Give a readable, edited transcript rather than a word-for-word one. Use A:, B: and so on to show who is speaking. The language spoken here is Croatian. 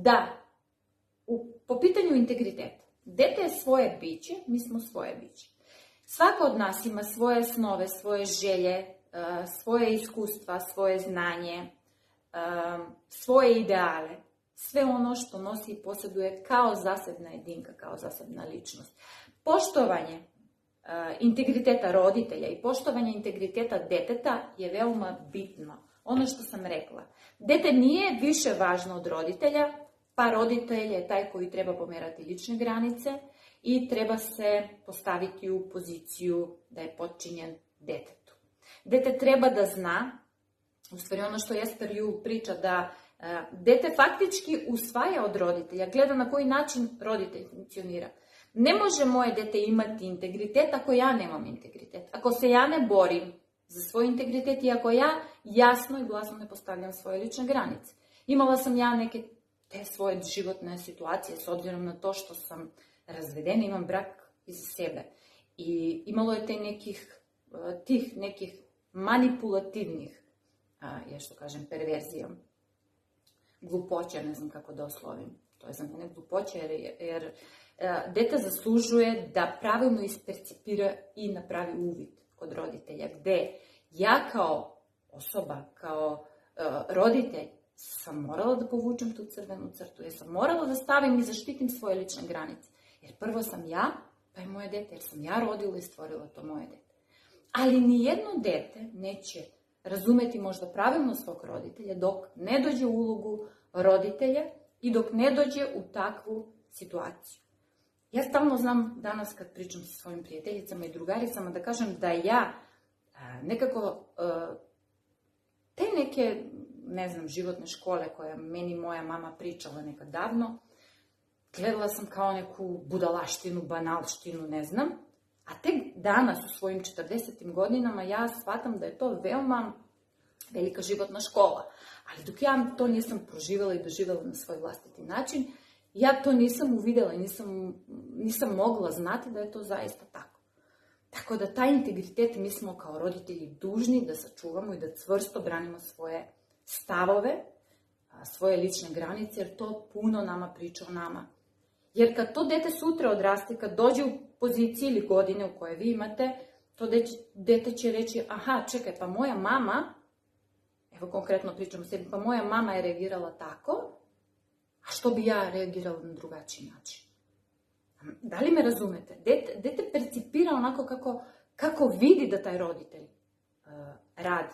A: da po pitanju integriteta, dete je svoje biće, mi smo svoje biće. Svako od nas ima svoje snove, svoje želje, svoje iskustva, svoje znanje, svoje ideale. Sve ono što nosi i posjeduje kao zasebna jedinka, kao zasebna ličnost. Poštovanje integriteta roditelja i poštovanje integriteta deteta je veoma bitno. Ono što sam rekla. Dete nije više važno od roditelja, pa roditelj je taj koji treba pomerati lične granice i treba se postaviti u poziciju da je potčinjen detetu. Dete treba da zna, u stvari ono što Jesper Juhl priča, da dete faktički usvaja od roditelja, gleda na koji način roditelj funkcionira. Ne može moje dete imati integritet ako ja nemam integritet. Ako se ja ne borim za svoj integritet i ako ja jasno i glasno ne postavljam svoje lične granice. Imala sam ja neke te svoje životne situacije s obzirom na to što sam razvedena, imam brak iza sebe. I imalo je tih nekih manipulativnih, perverzijom. Glupoća, ne znam kako da oslovim. To je za mene glupoća jer dete zaslužuje da pravilno ispercipira i napravi uvid kod roditelja, gde ja kao osoba, kao roditelj sam morala da povučem tu crvenu crtu, jer sam morala da stavim i zaštitim svoje lične granice. Jer prvo sam ja, pa je moje dete, jer sam ja rodila i stvorila to moje dete. Ali nijedno dete neće razumeti možda pravilno svog roditelja dok ne dođe u ulogu roditelja i dok ne dođe u takvu situaciju. Ja stalno znam danas kad pričam sa svojim prijateljicama i drugaricama da kažem da ja nekako te neke, životne škole koje meni moja mama pričala nekad davno, gledala sam kao neku budalaštinu, banalštinu, a tek danas u svojim 40. godinama ja shvatam da je to veoma velika životna škola. Ali dok ja to nisam proživjela i doživjela na svoj vlastiti način, ja to nisam uvidjela i nisam mogla znati da je to zaista tako. Tako da taj integritet mi smo kao roditelji dužni da sačuvamo i da čvrsto branimo svoje stavove, svoje lične granice, jer to puno nama priča o nama. Jer kad to dete sutra odraste, kad dođe u poziciji ili godine u koje vi imate, to dete će reći, aha, čekaj, pa moja mama, evo konkretno pričam o sebi, pa moja mama je reagirala tako, a što bi ja reagirala na drugačiji način? Da li me razumete? Dete percipira onako kako vidi da taj roditelj radi